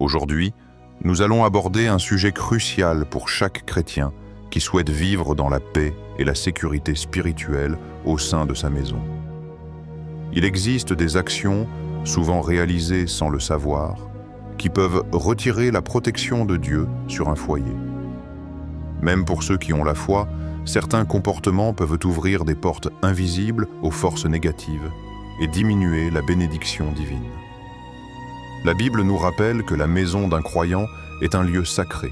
Aujourd'hui, nous allons aborder un sujet crucial pour chaque chrétien qui souhaite vivre dans la paix et la sécurité spirituelle au sein de sa maison. Il existe des actions, souvent réalisées sans le savoir, qui peuvent retirer la protection de Dieu sur un foyer. Même pour ceux qui ont la foi, certains comportements peuvent ouvrir des portes invisibles aux forces négatives et diminuer la bénédiction divine. La Bible nous rappelle que la maison d'un croyant est un lieu sacré,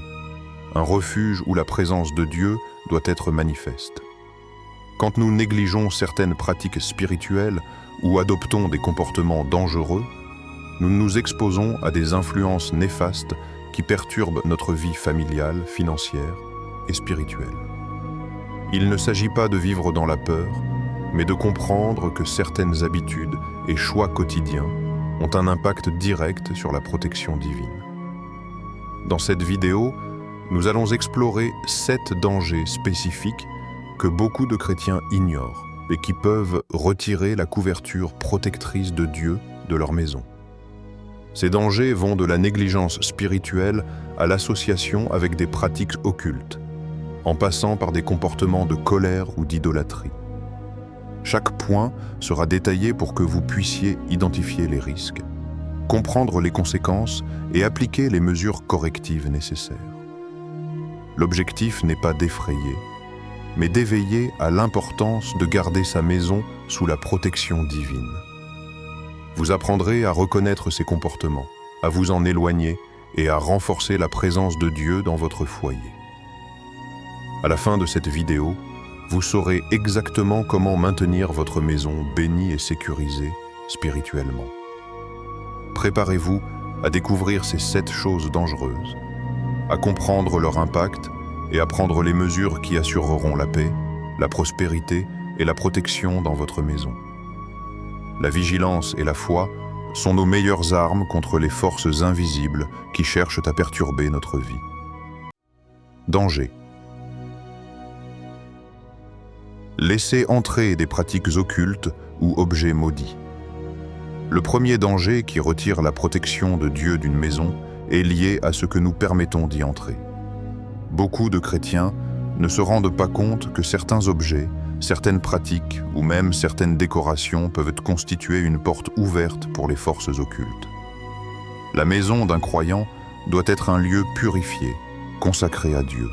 un refuge où la présence de Dieu doit être manifeste. Quand nous négligeons certaines pratiques spirituelles ou adoptons des comportements dangereux, nous nous exposons à des influences néfastes qui perturbent notre vie familiale, financière et spirituelle. Il ne s'agit pas de vivre dans la peur, mais de comprendre que certaines habitudes et choix quotidiens ont un impact direct sur la protection divine. Dans cette vidéo, nous allons explorer 7 dangers spécifiques que beaucoup de chrétiens ignorent et qui peuvent retirer la couverture protectrice de Dieu de leur maison. Ces dangers vont de la négligence spirituelle à l'association avec des pratiques occultes, en passant par des comportements de colère ou d'idolâtrie. Chaque point sera détaillé pour que vous puissiez identifier les risques, comprendre les conséquences et appliquer les mesures correctives nécessaires. L'objectif n'est pas d'effrayer, mais d'éveiller à l'importance de garder sa maison sous la protection divine. Vous apprendrez à reconnaître ces comportements, à vous en éloigner et à renforcer la présence de Dieu dans votre foyer. À la fin de cette vidéo, vous saurez exactement comment maintenir votre maison bénie et sécurisée spirituellement. Préparez-vous à découvrir ces 7 choses dangereuses, à comprendre leur impact et à prendre les mesures qui assureront la paix, la prospérité et la protection dans votre maison. La vigilance et la foi sont nos meilleures armes contre les forces invisibles qui cherchent à perturber notre vie. Danger. Laisser entrer des pratiques occultes ou objets maudits. Le premier danger qui retire la protection de Dieu d'une maison est lié à ce que nous permettons d'y entrer. Beaucoup de chrétiens ne se rendent pas compte que certains objets, certaines pratiques ou même certaines décorations peuvent constituer une porte ouverte pour les forces occultes. La maison d'un croyant doit être un lieu purifié, consacré à Dieu.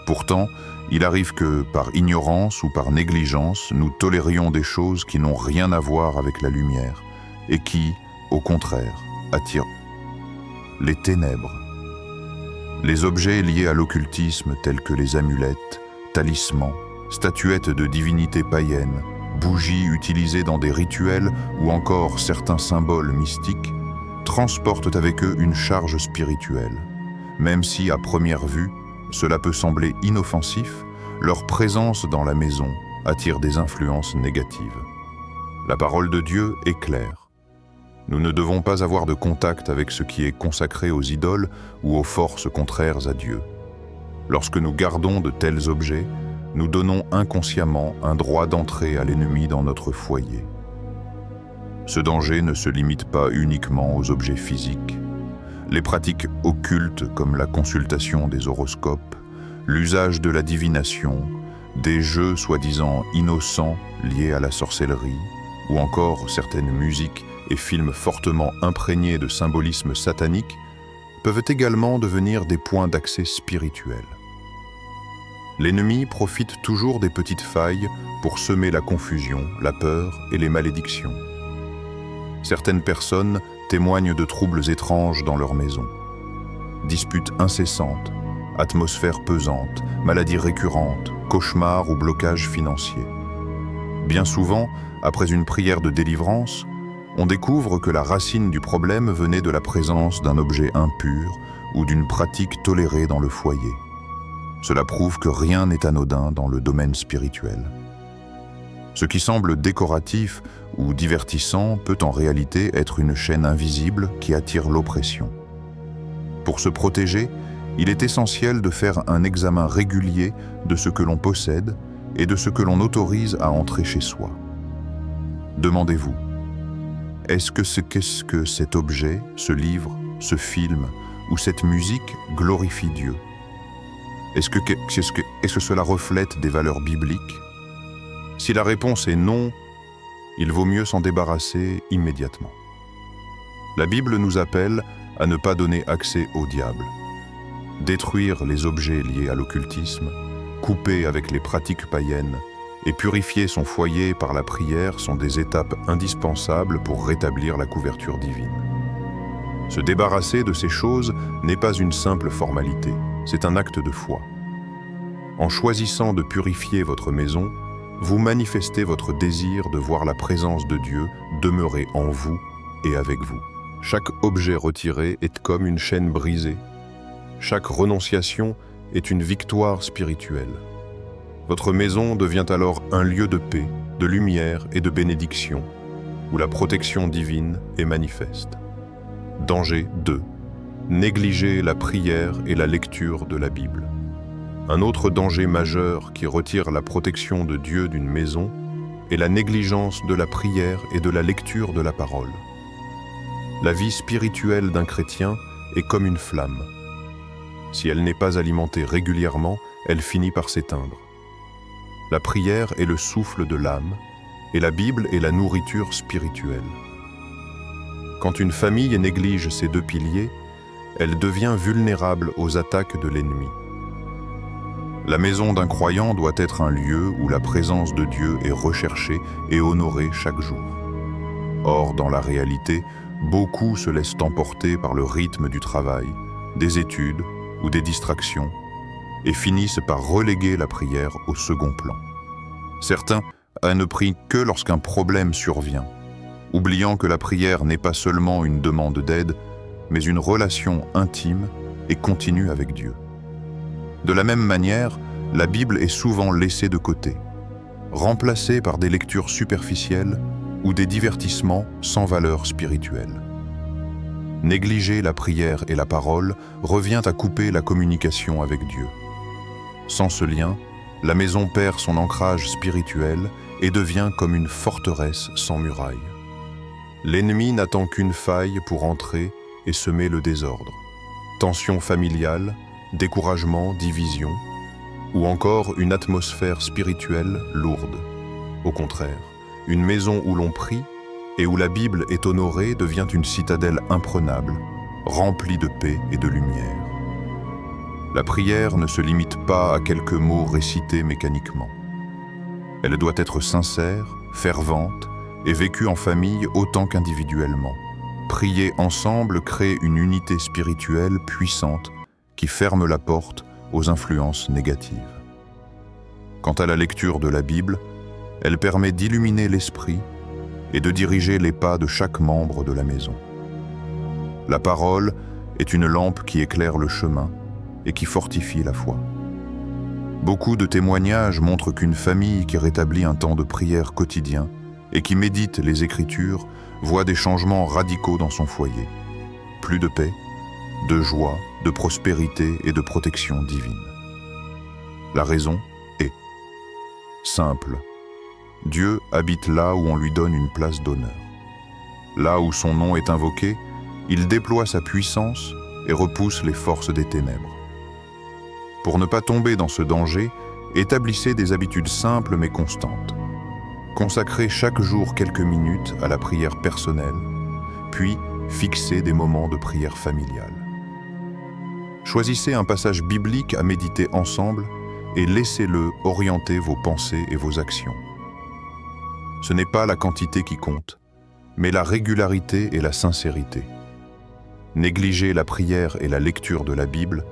Pourtant, il arrive que, par ignorance ou par négligence, nous tolérions des choses qui n'ont rien à voir avec la lumière et qui, au contraire, attirent les ténèbres. Les objets liés à l'occultisme tels que les amulettes, talismans, statuettes de divinités païennes, bougies utilisées dans des rituels ou encore certains symboles mystiques, transportent avec eux une charge spirituelle. Même si, à première vue, cela peut sembler inoffensif, leur présence dans la maison attire des influences négatives. La parole de Dieu est claire. Nous ne devons pas avoir de contact avec ce qui est consacré aux idoles ou aux forces contraires à Dieu. Lorsque nous gardons de tels objets, nous donnons inconsciemment un droit d'entrée à l'ennemi dans notre foyer. Ce danger ne se limite pas uniquement aux objets physiques. Les pratiques occultes comme la consultation des horoscopes, l'usage de la divination, des jeux soi-disant innocents liés à la sorcellerie, ou encore certaines musiques et films fortement imprégnés de symbolisme satanique peuvent également devenir des points d'accès spirituels. L'ennemi profite toujours des petites failles pour semer la confusion, la peur et les malédictions. Certaines personnes témoignent de troubles étranges dans leur maison. Disputes incessantes, atmosphère pesante, maladies récurrentes, cauchemars ou blocages financiers. Bien souvent, après une prière de délivrance, on découvre que la racine du problème venait de la présence d'un objet impur ou d'une pratique tolérée dans le foyer. Cela prouve que rien n'est anodin dans le domaine spirituel. Ce qui semble décoratif ou divertissant peut en réalité être une chaîne invisible qui attire l'oppression. Pour se protéger, il est essentiel de faire un examen régulier de ce que l'on possède et de ce que l'on autorise à entrer chez soi. Demandez-vous, qu'est-ce que cet objet, ce livre, ce film ou cette musique glorifie Dieu? Est-ce que cela reflète des valeurs bibliques? Si la réponse est non, il vaut mieux s'en débarrasser immédiatement. La Bible nous appelle à ne pas donner accès au diable. Détruire les objets liés à l'occultisme, couper avec les pratiques païennes et purifier son foyer par la prière sont des étapes indispensables pour rétablir la couverture divine. Se débarrasser de ces choses n'est pas une simple formalité, c'est un acte de foi. En choisissant de purifier votre maison, vous manifestez votre désir de voir la présence de Dieu demeurer en vous et avec vous. Chaque objet retiré est comme une chaîne brisée. Chaque renonciation est une victoire spirituelle. Votre maison devient alors un lieu de paix, de lumière et de bénédiction, où la protection divine est manifeste. Danger 2. Négliger la prière et la lecture de la Bible. Un autre danger majeur qui retire la protection de Dieu d'une maison est la négligence de la prière et de la lecture de la parole. La vie spirituelle d'un chrétien est comme une flamme. Si elle n'est pas alimentée régulièrement, elle finit par s'éteindre. La prière est le souffle de l'âme et la Bible est la nourriture spirituelle. Quand une famille néglige ces deux piliers, elle devient vulnérable aux attaques de l'ennemi. La maison d'un croyant doit être un lieu où la présence de Dieu est recherchée et honorée chaque jour. Or, dans la réalité, beaucoup se laissent emporter par le rythme du travail, des études ou des distractions, et finissent par reléguer la prière au second plan. Certains ne prient que lorsqu'un problème survient, oubliant que la prière n'est pas seulement une demande d'aide, mais une relation intime et continue avec Dieu. De la même manière, la Bible est souvent laissée de côté, remplacée par des lectures superficielles ou des divertissements sans valeur spirituelle. Négliger la prière et la parole revient à couper la communication avec Dieu. Sans ce lien, la maison perd son ancrage spirituel et devient comme une forteresse sans murailles. L'ennemi n'attend qu'une faille pour entrer et semer le désordre. Tension familiale, découragement, division, ou encore une atmosphère spirituelle lourde. Au contraire, une maison où l'on prie et où la Bible est honorée devient une citadelle imprenable, remplie de paix et de lumière. La prière ne se limite pas à quelques mots récités mécaniquement. Elle doit être sincère, fervente et vécue en famille autant qu'individuellement. Prier ensemble crée une unité spirituelle puissante qui ferme la porte aux influences négatives. Quant à la lecture de la Bible, elle permet d'illuminer l'esprit et de diriger les pas de chaque membre de la maison. La parole est une lampe qui éclaire le chemin et qui fortifie la foi. Beaucoup de témoignages montrent qu'une famille qui rétablit un temps de prière quotidien et qui médite les Écritures voit des changements radicaux dans son foyer. Plus de paix, de joie, de prospérité et de protection divine. La raison est simple. Dieu habite là où on lui donne une place d'honneur. Là où son nom est invoqué, il déploie sa puissance et repousse les forces des ténèbres. Pour ne pas tomber dans ce danger, établissez des habitudes simples mais constantes. Consacrez chaque jour quelques minutes à la prière personnelle, puis fixez des moments de prière familiale. Choisissez un passage biblique à méditer ensemble et laissez-le orienter vos pensées et vos actions. Ce n'est pas la quantité qui compte, mais la régularité et la sincérité. Négliger la prière et la lecture de la Bible,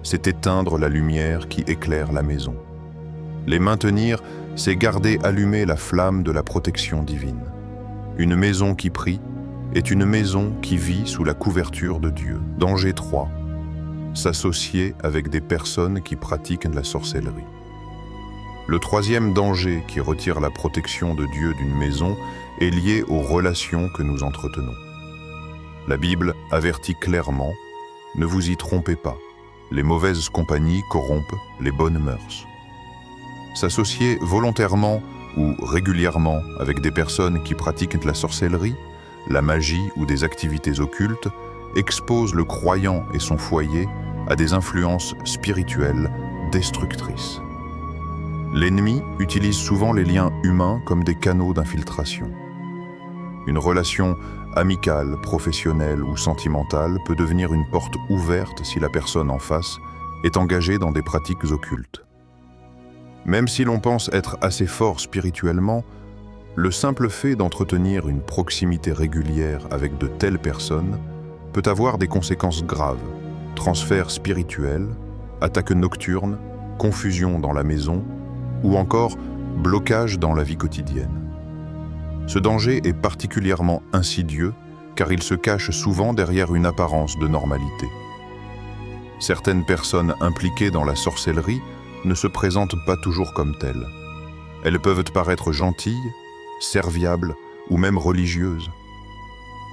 c'est éteindre la lumière qui éclaire la maison. Les maintenir, c'est garder allumée la flamme de la protection divine. Une maison qui prie est une maison qui vit sous la couverture de Dieu. Danger 3. S'associer avec des personnes qui pratiquent la sorcellerie. Le troisième danger qui retire la protection de Dieu d'une maison est lié aux relations que nous entretenons. La Bible avertit clairement, ne vous y trompez pas, les mauvaises compagnies corrompent les bonnes mœurs. S'associer volontairement ou régulièrement avec des personnes qui pratiquent la sorcellerie, la magie ou des activités occultes expose le croyant et son foyer à des influences spirituelles destructrices. L'ennemi utilise souvent les liens humains comme des canaux d'infiltration. Une relation amicale, professionnelle ou sentimentale peut devenir une porte ouverte si la personne en face est engagée dans des pratiques occultes. Même si l'on pense être assez fort spirituellement, le simple fait d'entretenir une proximité régulière avec de telles personnes peut avoir des conséquences graves: transfert spirituel, attaques nocturnes, confusion dans la maison ou encore blocage dans la vie quotidienne. Ce danger est particulièrement insidieux car il se cache souvent derrière une apparence de normalité. Certaines personnes impliquées dans la sorcellerie ne se présentent pas toujours comme telles. Elles peuvent paraître gentilles, serviables ou même religieuses.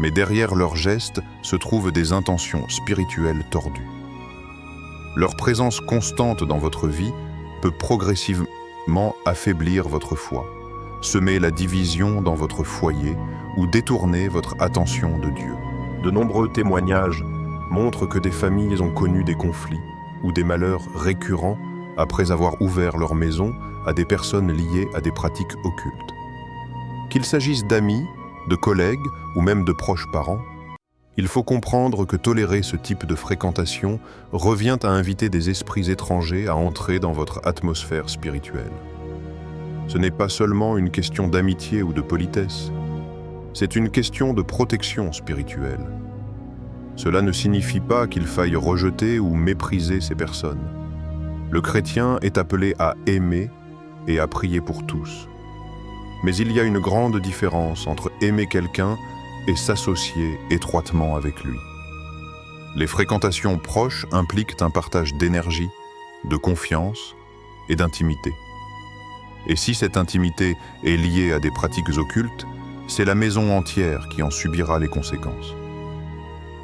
Mais derrière leurs gestes se trouvent des intentions spirituelles tordues. Leur présence constante dans votre vie peut progressivement affaiblir votre foi, semer la division dans votre foyer ou détourner votre attention de Dieu. De nombreux témoignages montrent que des familles ont connu des conflits ou des malheurs récurrents après avoir ouvert leur maison à des personnes liées à des pratiques occultes. Qu'il s'agisse d'amis, de collègues ou même de proches parents, il faut comprendre que tolérer ce type de fréquentation revient à inviter des esprits étrangers à entrer dans votre atmosphère spirituelle. Ce n'est pas seulement une question d'amitié ou de politesse, c'est une question de protection spirituelle. Cela ne signifie pas qu'il faille rejeter ou mépriser ces personnes. Le chrétien est appelé à aimer et à prier pour tous. Mais il y a une grande différence entre aimer quelqu'un et s'associer étroitement avec lui. Les fréquentations proches impliquent un partage d'énergie, de confiance et d'intimité. Et si cette intimité est liée à des pratiques occultes, c'est la maison entière qui en subira les conséquences.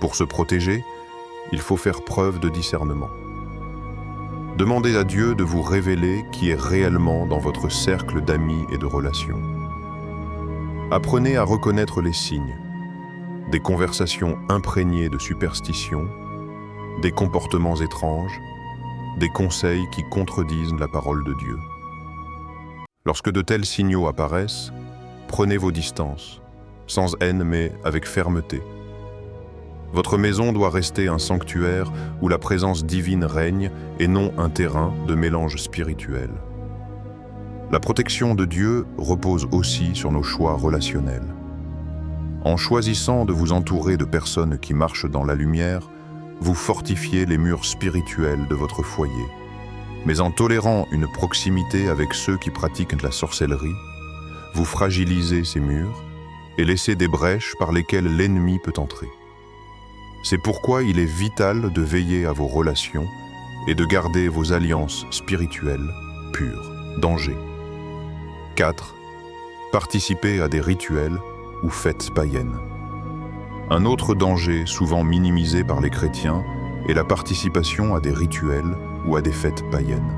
Pour se protéger, il faut faire preuve de discernement. Demandez à Dieu de vous révéler qui est réellement dans votre cercle d'amis et de relations. Apprenez à reconnaître les signes, des conversations imprégnées de superstitions, des comportements étranges, des conseils qui contredisent la parole de Dieu. Lorsque de tels signaux apparaissent, prenez vos distances, sans haine mais avec fermeté. Votre maison doit rester un sanctuaire où la présence divine règne et non un terrain de mélange spirituel. La protection de Dieu repose aussi sur nos choix relationnels. En choisissant de vous entourer de personnes qui marchent dans la lumière, vous fortifiez les murs spirituels de votre foyer. Mais en tolérant une proximité avec ceux qui pratiquent la sorcellerie, vous fragilisez ces murs et laissez des brèches par lesquelles l'ennemi peut entrer. C'est pourquoi il est vital de veiller à vos relations et de garder vos alliances spirituelles pures. Danger. 4. Participez à des rituels ou fêtes païennes. Un autre danger souvent minimisé par les chrétiens est la participation à des rituels ou à des fêtes païennes.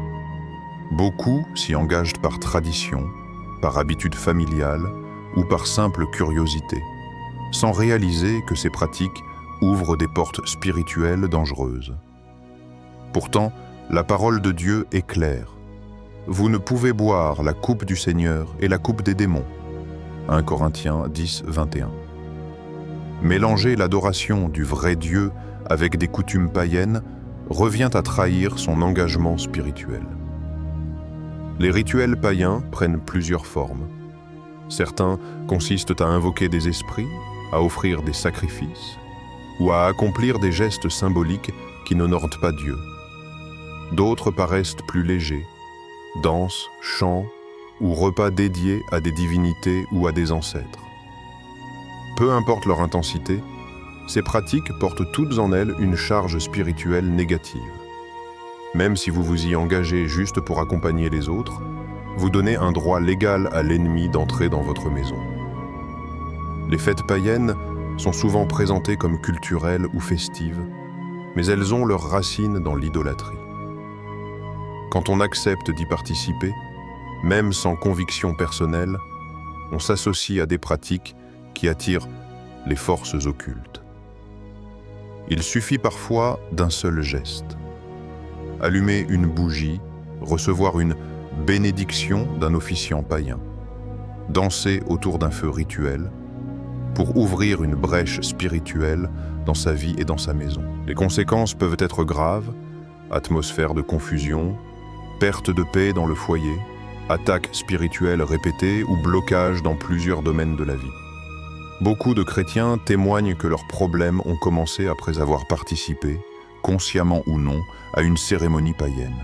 Beaucoup s'y engagent par tradition, par habitude familiale ou par simple curiosité, sans réaliser que ces pratiques ouvrent des portes spirituelles dangereuses. Pourtant, la parole de Dieu est claire. Vous ne pouvez boire la coupe du Seigneur et la coupe des démons. 1 Corinthiens 10, 21. Mélanger l'adoration du vrai Dieu avec des coutumes païennes revient à trahir son engagement spirituel. Les rituels païens prennent plusieurs formes. Certains consistent à invoquer des esprits, à offrir des sacrifices, ou à accomplir des gestes symboliques qui n'honorent pas Dieu. D'autres paraissent plus légers, danses, chants ou repas dédiés à des divinités ou à des ancêtres. Peu importe leur intensité, ces pratiques portent toutes en elles une charge spirituelle négative. Même si vous vous y engagez juste pour accompagner les autres, vous donnez un droit légal à l'ennemi d'entrer dans votre maison. Les fêtes païennes sont souvent présentées comme culturelles ou festives, mais elles ont leurs racines dans l'idolâtrie. Quand on accepte d'y participer, même sans conviction personnelle, on s'associe à des pratiques qui attirent les forces occultes. Il suffit parfois d'un seul geste. Allumer une bougie, recevoir une bénédiction d'un officiant païen, danser autour d'un feu rituel, pour ouvrir une brèche spirituelle dans sa vie et dans sa maison. Les conséquences peuvent être graves: atmosphère de confusion, perte de paix dans le foyer, attaques spirituelles répétées ou blocage dans plusieurs domaines de la vie. Beaucoup de chrétiens témoignent que leurs problèmes ont commencé après avoir participé, consciemment ou non, à une cérémonie païenne.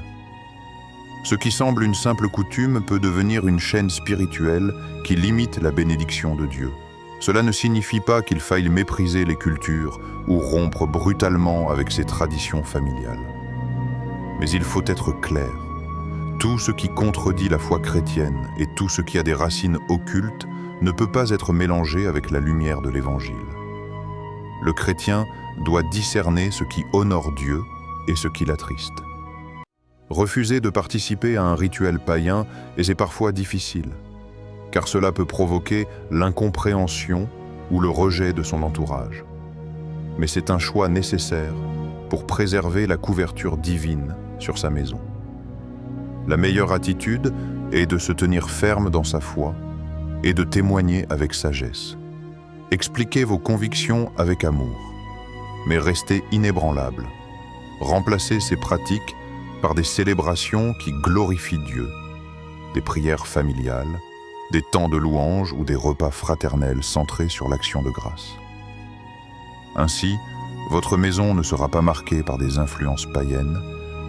Ce qui semble une simple coutume peut devenir une chaîne spirituelle qui limite la bénédiction de Dieu. Cela ne signifie pas qu'il faille mépriser les cultures ou rompre brutalement avec ses traditions familiales. Mais il faut être clair. Tout ce qui contredit la foi chrétienne et tout ce qui a des racines occultes ne peut pas être mélangé avec la lumière de l'Évangile. Le chrétien doit discerner ce qui honore Dieu et ce qui l'attriste. Refuser de participer à un rituel païen, et c'est parfois difficile, car cela peut provoquer l'incompréhension ou le rejet de son entourage. Mais c'est un choix nécessaire pour préserver la couverture divine sur sa maison. La meilleure attitude est de se tenir ferme dans sa foi et de témoigner avec sagesse. Expliquez vos convictions avec amour, mais restez inébranlable. Remplacez ces pratiques par des célébrations qui glorifient Dieu, des prières familiales, des temps de louange ou des repas fraternels centrés sur l'action de grâce. Ainsi, votre maison ne sera pas marquée par des influences païennes,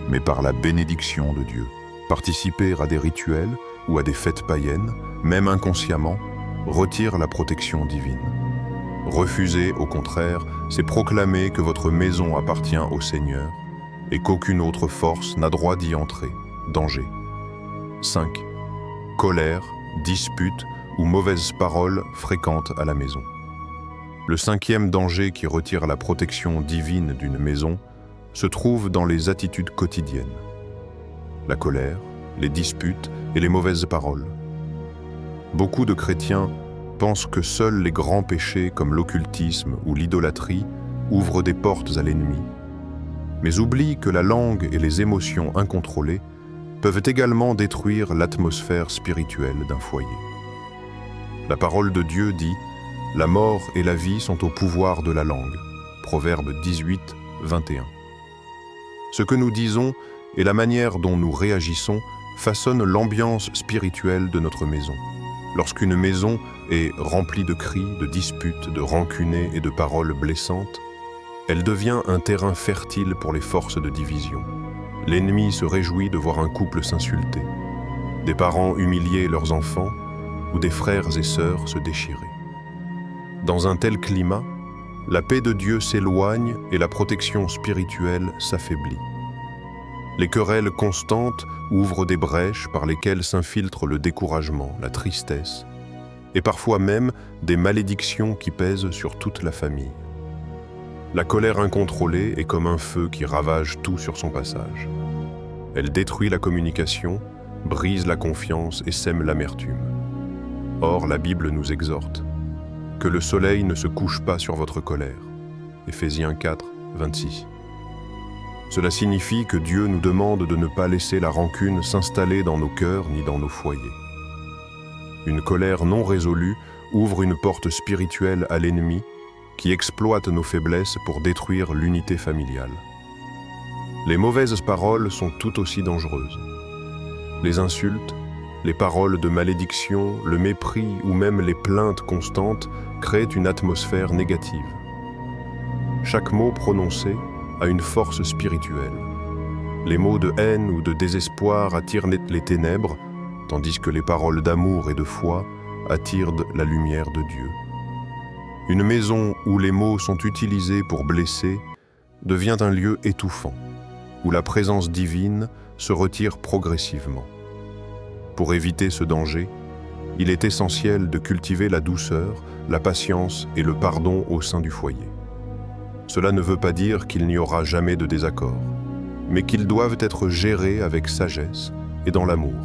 mais par la bénédiction de Dieu. Participer à des rituels ou à des fêtes païennes, même inconsciemment, retire la protection divine. Refuser, au contraire, c'est proclamer que votre maison appartient au Seigneur et qu'aucune autre force n'a droit d'y entrer. Danger. 5. Colère, disputes ou mauvaises paroles fréquentes à la maison. Le 5e danger qui retire la protection divine d'une maison se trouve dans les attitudes quotidiennes. La colère, les disputes et les mauvaises paroles. Beaucoup de chrétiens pensent que seuls les grands péchés comme l'occultisme ou l'idolâtrie ouvrent des portes à l'ennemi, mais oublient que la langue et les émotions incontrôlées peuvent également détruire l'atmosphère spirituelle d'un foyer. La parole de Dieu dit « La mort et la vie sont au pouvoir de la langue » Proverbe 18, 21. Ce que nous disons et la manière dont nous réagissons façonnent l'ambiance spirituelle de notre maison. Lorsqu'une maison est remplie de cris, de disputes, de rancunées et de paroles blessantes, elle devient un terrain fertile pour les forces de division. L'ennemi se réjouit de voir un couple s'insulter, des parents humilier leurs enfants ou des frères et sœurs se déchirer. Dans un tel climat, la paix de Dieu s'éloigne et la protection spirituelle s'affaiblit. Les querelles constantes ouvrent des brèches par lesquelles s'infiltre le découragement, la tristesse, et parfois même des malédictions qui pèsent sur toute la famille. La colère incontrôlée est comme un feu qui ravage tout sur son passage. Elle détruit la communication, brise la confiance et sème l'amertume. Or, la Bible nous exhorte que le soleil ne se couche pas sur votre colère. Éphésiens 4, 26. Cela signifie que Dieu nous demande de ne pas laisser la rancune s'installer dans nos cœurs ni dans nos foyers. Une colère non résolue ouvre une porte spirituelle à l'ennemi qui exploite nos faiblesses pour détruire l'unité familiale. Les mauvaises paroles sont tout aussi dangereuses. Les insultes, les paroles de malédiction, le mépris ou même les plaintes constantes créent une atmosphère négative. Chaque mot prononcé a une force spirituelle. Les mots de haine ou de désespoir attirent les ténèbres, tandis que les paroles d'amour et de foi attirent la lumière de Dieu. Une maison où les mots sont utilisés pour blesser devient un lieu étouffant, où la présence divine se retire progressivement. Pour éviter ce danger, il est essentiel de cultiver la douceur, la patience et le pardon au sein du foyer. Cela ne veut pas dire qu'il n'y aura jamais de désaccord, mais qu'ils doivent être gérés avec sagesse et dans l'amour.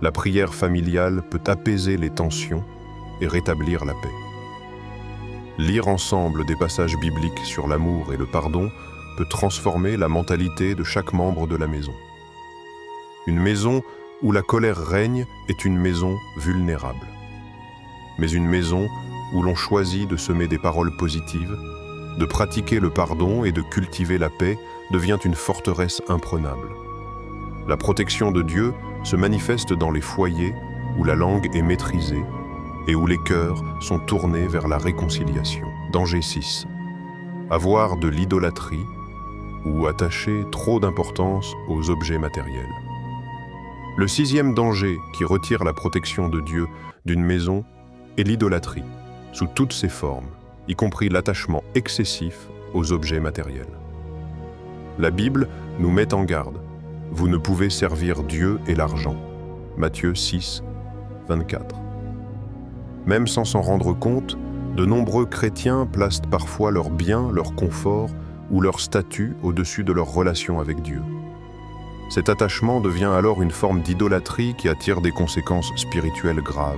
La prière familiale peut apaiser les tensions et rétablir la paix. Lire ensemble des passages bibliques sur l'amour et le pardon peut transformer la mentalité de chaque membre de la maison. Une maison où la colère règne est une maison vulnérable. Mais une maison où l'on choisit de semer des paroles positives, de pratiquer le pardon et de cultiver la paix devient une forteresse imprenable. La protection de Dieu se manifeste dans les foyers où la langue est maîtrisée et où les cœurs sont tournés vers la réconciliation. Danger 6. Avoir de l'idolâtrie ou attacher trop d'importance aux objets matériels. Le 6e danger qui retire la protection de Dieu d'une maison est l'idolâtrie, sous toutes ses formes, y compris l'attachement excessif aux objets matériels. La Bible nous met en garde. Vous ne pouvez servir Dieu et l'argent. Matthieu 6, 24. Même sans s'en rendre compte, de nombreux chrétiens placent parfois leurs biens, leur confort ou leur statut au-dessus de leur relation avec Dieu. Cet attachement devient alors une forme d'idolâtrie qui attire des conséquences spirituelles graves.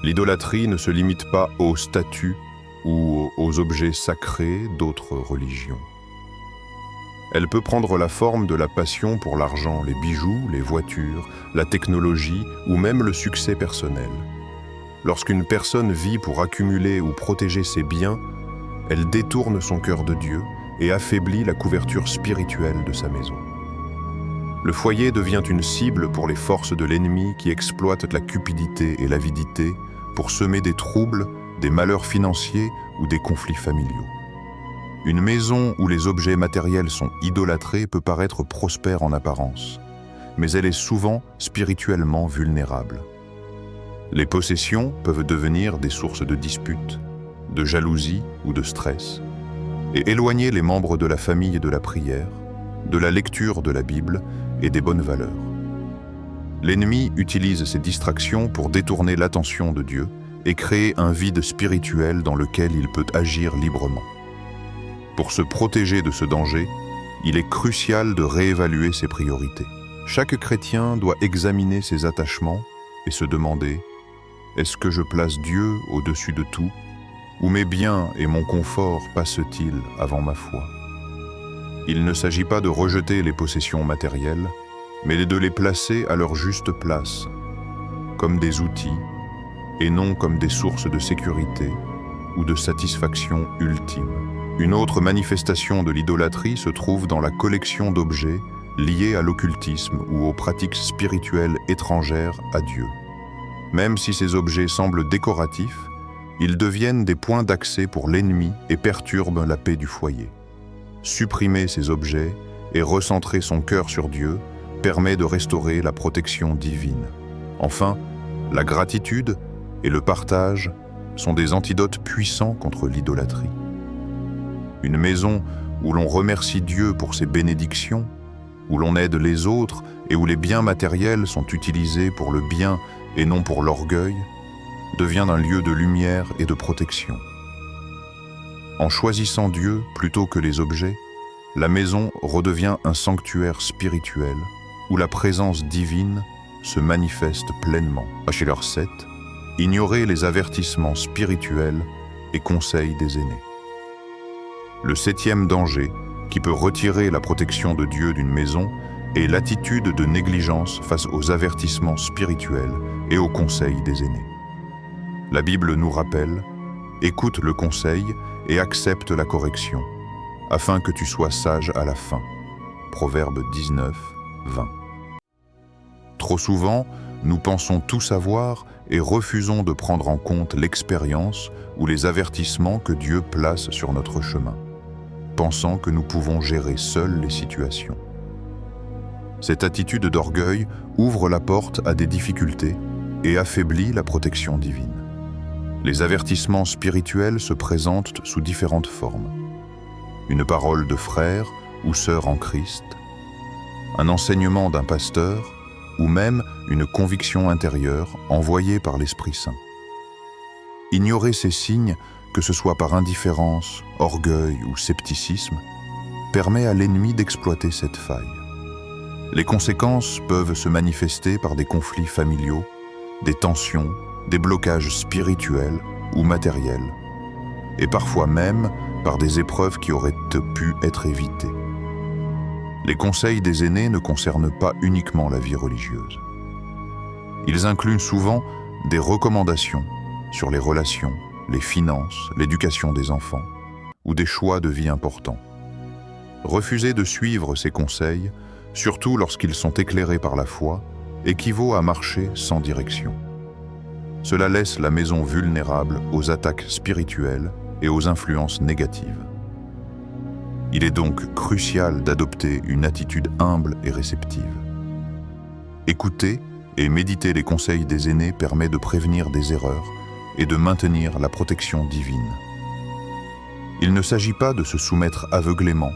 L'idolâtrie ne se limite pas au statut ou aux objets sacrés d'autres religions. Elle peut prendre la forme de la passion pour l'argent, les bijoux, les voitures, la technologie ou même le succès personnel. Lorsqu'une personne vit pour accumuler ou protéger ses biens, elle détourne son cœur de Dieu et affaiblit la couverture spirituelle de sa maison. Le foyer devient une cible pour les forces de l'ennemi qui exploitent la cupidité et l'avidité pour semer des troubles, des malheurs financiers ou des conflits familiaux. Une maison où les objets matériels sont idolâtrés peut paraître prospère en apparence, mais elle est souvent spirituellement vulnérable. Les possessions peuvent devenir des sources de disputes, de jalousie ou de stress, et éloigner les membres de la famille de la prière, de la lecture de la Bible et des bonnes valeurs. L'ennemi utilise ces distractions pour détourner l'attention de Dieu et créer un vide spirituel dans lequel il peut agir librement. Pour se protéger de ce danger, il est crucial de réévaluer ses priorités. Chaque chrétien doit examiner ses attachements et se demander « Est-ce que je place Dieu au-dessus de tout ? Ou mes biens et mon confort passent-ils avant ma foi ?» Il ne s'agit pas de rejeter les possessions matérielles, mais de les placer à leur juste place, comme des outils, et non comme des sources de sécurité ou de satisfaction ultime. Une autre manifestation de l'idolâtrie se trouve dans la collection d'objets liés à l'occultisme ou aux pratiques spirituelles étrangères à Dieu. Même si ces objets semblent décoratifs, ils deviennent des points d'accès pour l'ennemi et perturbent la paix du foyer. Supprimer ces objets et recentrer son cœur sur Dieu permet de restaurer la protection divine. Enfin, la gratitude et le partage sont des antidotes puissants contre l'idolâtrie. Une maison où l'on remercie Dieu pour ses bénédictions, où l'on aide les autres et où les biens matériels sont utilisés pour le bien et non pour l'orgueil, devient un lieu de lumière et de protection. En choisissant Dieu plutôt que les objets, la maison redevient un sanctuaire spirituel où la présence divine se manifeste pleinement. Bachelor 7. Ignorer les avertissements spirituels et conseils des aînés. Le 7e danger, qui peut retirer la protection de Dieu d'une maison, est l'attitude de négligence face aux avertissements spirituels et aux conseils des aînés. La Bible nous rappelle « Écoute le conseil et accepte la correction, afin que tu sois sage à la fin. » Proverbe 19, 20. Trop souvent, nous pensons tout savoir et refusons de prendre en compte l'expérience ou les avertissements que Dieu place sur notre chemin, pensant que nous pouvons gérer seuls les situations. Cette attitude d'orgueil ouvre la porte à des difficultés et affaiblit la protection divine. Les avertissements spirituels se présentent sous différentes formes. Une parole de frère ou sœur en Christ, un enseignement d'un pasteur ou même une conviction intérieure envoyée par l'Esprit Saint. Ignorer ces signes, que ce soit par indifférence, orgueil ou scepticisme, permet à l'ennemi d'exploiter cette faille. Les conséquences peuvent se manifester par des conflits familiaux, des tensions, des blocages spirituels ou matériels, et parfois même par des épreuves qui auraient pu être évitées. Les conseils des aînés ne concernent pas uniquement la vie religieuse. Ils incluent souvent des recommandations sur les relations, les finances, l'éducation des enfants ou des choix de vie importants. Refuser de suivre ces conseils, surtout lorsqu'ils sont éclairés par la foi, équivaut à marcher sans direction. Cela laisse la maison vulnérable aux attaques spirituelles et aux influences négatives. Il est donc crucial d'adopter une attitude humble et réceptive. Écouter et méditer les conseils des aînés permet de prévenir des erreurs et de maintenir la protection divine. Il ne s'agit pas de se soumettre aveuglément,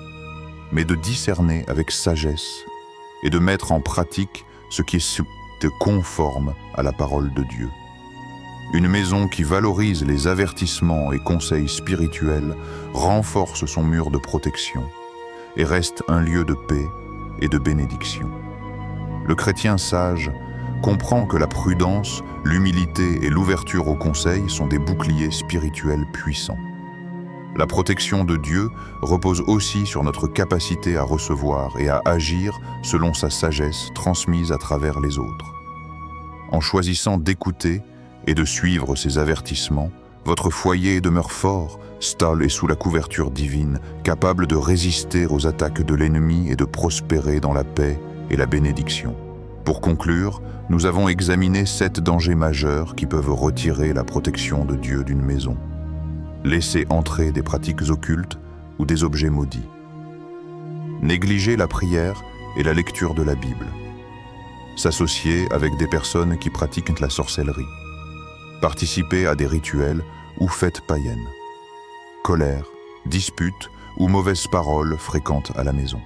mais de discerner avec sagesse et de mettre en pratique ce qui est conforme à la parole de Dieu. Une maison qui valorise les avertissements et conseils spirituels renforce son mur de protection et reste un lieu de paix et de bénédiction. Le chrétien sage comprend que la prudence, l'humilité et l'ouverture aux conseils sont des boucliers spirituels puissants. La protection de Dieu repose aussi sur notre capacité à recevoir et à agir selon sa sagesse transmise à travers les autres. En choisissant d'écouter et de suivre ses avertissements, votre foyer demeure fort, stable et sous la couverture divine, capable de résister aux attaques de l'ennemi et de prospérer dans la paix et la bénédiction. Pour conclure, nous avons examiné 7 dangers majeurs qui peuvent retirer la protection de Dieu d'une maison. Laisser entrer des pratiques occultes ou des objets maudits. Négliger la prière et la lecture de la Bible. S'associer avec des personnes qui pratiquent la sorcellerie. Participer à des rituels ou fêtes païennes. Colère, disputes ou mauvaises paroles fréquentes à la maison.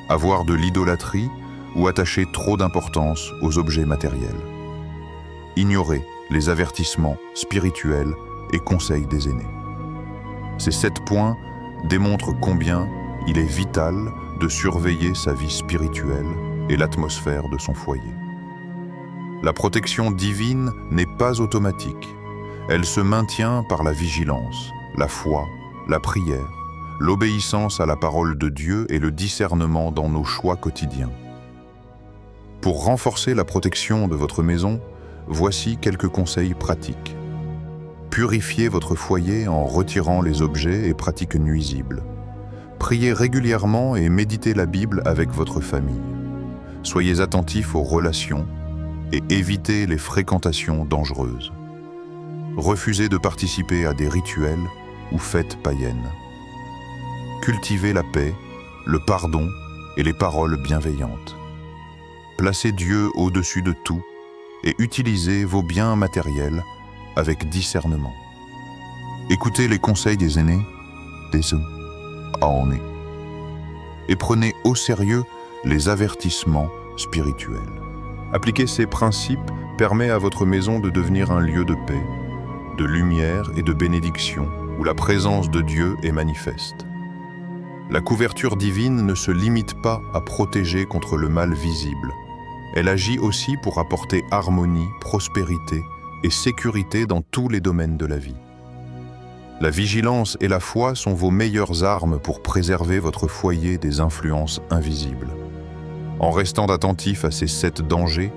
Avoir de l'idolâtrie ou attacher trop d'importance aux objets matériels. Ignorer les avertissements spirituels et conseils des aînés. Ces 7 points démontrent combien il est vital de surveiller sa vie spirituelle et l'atmosphère de son foyer. La protection divine n'est pas automatique. Elle se maintient par la vigilance, la foi, la prière, l'obéissance à la parole de Dieu et le discernement dans nos choix quotidiens. Pour renforcer la protection de votre maison, voici quelques conseils pratiques. Purifiez votre foyer en retirant les objets et pratiques nuisibles. Priez régulièrement et méditez la Bible avec votre famille. Soyez attentifs aux relations et évitez les fréquentations dangereuses. Refusez de participer à des rituels ou fêtes païennes. Cultivez la paix, le pardon et les paroles bienveillantes. Placez Dieu au-dessus de tout et utilisez vos biens matériels avec discernement. Écoutez les conseils des aînés, et prenez au sérieux les avertissements spirituels. Appliquer ces principes permet à votre maison de devenir un lieu de paix, de lumière et de bénédiction, où la présence de Dieu est manifeste. La couverture divine ne se limite pas à protéger contre le mal visible. Elle agit aussi pour apporter harmonie, prospérité et sécurité dans tous les domaines de la vie. La vigilance et la foi sont vos meilleures armes pour préserver votre foyer des influences invisibles. En restant attentif à ces 7 dangers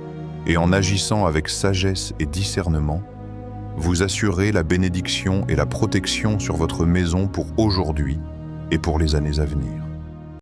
et en agissant avec sagesse et discernement, vous assurez la bénédiction et la protection sur votre maison pour aujourd'hui et pour les années à venir.